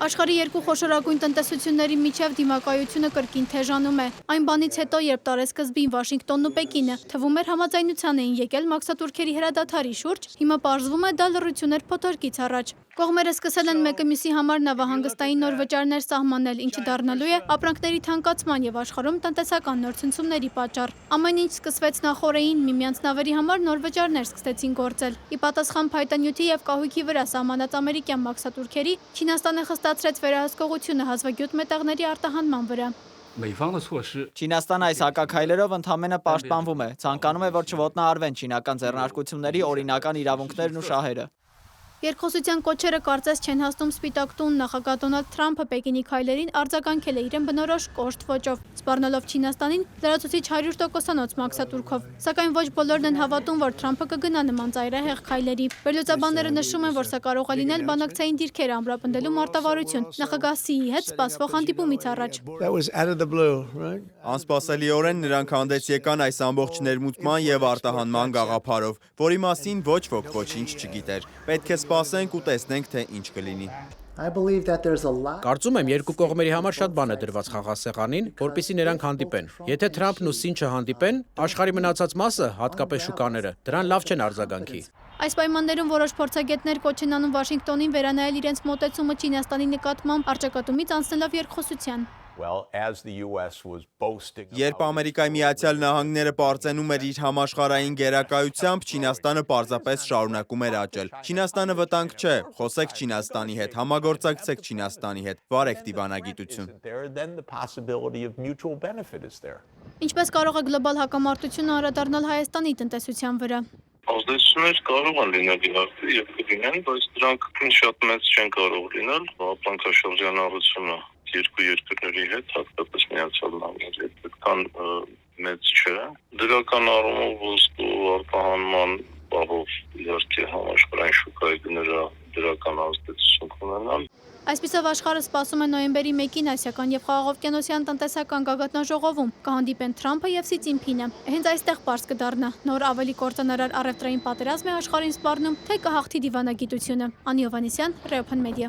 Աշխարհի երկու խոշորագույն տնտեսությունների միջև դիմակայությունը կրկին թեժանում է։ Այն բանից հետո, երբ տարեսկզբին Վաշինգտոնն ու Պեկինը թվում էր համաձայնության էին եկել մաքսատուրքերի հրադադարի շուրջ, հիմա պարզվում է դա լռություն էր փոթորկից առաջ։ Կողմերը սկսել են մեկը մյուսի համար նավահանգստային նոր վճարներ սահմանել, ինչը դառնալու է ապրանքների թանկացման եւ աշխարհում տնտեսական նոր ցնցումների պատճառ։ Ամեն ինչ սկսվեց նախօրեին, միմյանց նավերի համար նոր վճարներ սկսեցին գործել։ Ի պատասխան փայտանյութի եւ կահույքի վրա սահմանած ամերիկյան մաքսատուրքերի, Չինաստանը խստացրեց վերահսկողությունը հազվագյուտ մետաղների արտահանման վրա։ Չինաստանը այս հակաքայլերով ընդհանրապես պաշտպանվում է, ցանկանում է, որ չոտնահարվեն չինական ձեռնարկությունների օրինական իրավունքներն ու շահերը։ Երկխոսության կոչերը կարծես չեն հասնում Սպիտակ տուն, նախագահ Դոնալդ Թրամփը Պեկինի քայլերին արձագանքել է իրեն բնորոշ կոշտ ոճով, սպառնալով Չինաստանին լրացուցիչ 100%-անոց մաքսատուրքով։ Սակայն ոչ բոլորն են հավատում, որ Թրամփը կգնա նման ծայրահեղ քայլերի։ Վերլուծաբանները նշում են, որ սա կարող է լինել բանակցային դիրքերը ամրապնդելու մարտավարություն, նախագահ Սիի հետ սպասվող հանդիպումից առաջ։ Անսպասելիորեն նրանք հանդես եկան այս ամբողջ ներմուծման եւ արտահանման գաղափարով, որի մասին ոչ ոք ոչինչ չգիտեր։ Պետք է սպասենք ու տեսնենք, թե ինչ կլինի։ Կարծում եմ, երկու կողմերի համար շատ բան է դրված խաղաղասեղանին, որպեսզի նրանք հանդիպեն։ Եթե Թրամփն ու Սին չհանդիպեն, աշխարհի մնացած մասը, հատկապես շուկաները, դրան լավ չեն արձագանքի։ Այս պայմաններում որոշ փորձագետներ կոչ են անում Վաշինգտոնին վերանայել իրենց մոտեցումը Չինաստանի նկատմամբ առճակատումից անցնելով երկխոսության։ Երբ Ամերիկայի Միացյալ Նահանգները պարծենում էր իր համաշխարհային գերակայությամբ, Չինաստանը պարզապես շարունակում էր աճել։ Չինաստանը վտանգ չէ, խոսեք Չինաստանի հետ, համագործակցեք Չինաստանի հետ, վարեք դիվանագիտություն։ Ինչպես կարող է գլոբալ հակամարտությունը անդրադառնալ Հայաստանի տնտեսության վրա։ Ազդեցություններ կարող են լինել իհարկե եւ կլինեն, բայց դրանք շատ մեծ չեն կարող լինել։ Ապրանքաշրջանառությունը երկու երկրների հետ, հատկապես Միացյալ Նահանգների հետ, այդքան մեծ չէ։ Դրական առումով ոսկու արտահանման բաղով իհարկե համաշխարհային շուկայի դրական ազդեցություն կունենան։ Այսպիսով աշխարհը սպասում է նոյեմբերի 1-ին ասիական եւ խաղաղօվկիանոսյան տնտեսական գագաթնաժողովում կհանդիպեն Թրամփը եւ Սի Ցինփինը։ Հենց այստեղ պարզ կդառնա նոր ավելի կործանարար առևտրային պատերազմ է աշխարհին սպառնում, թե կհաղթի դիվանագիտությունը։ Անի Հովհաննիսյան, Reopen Media։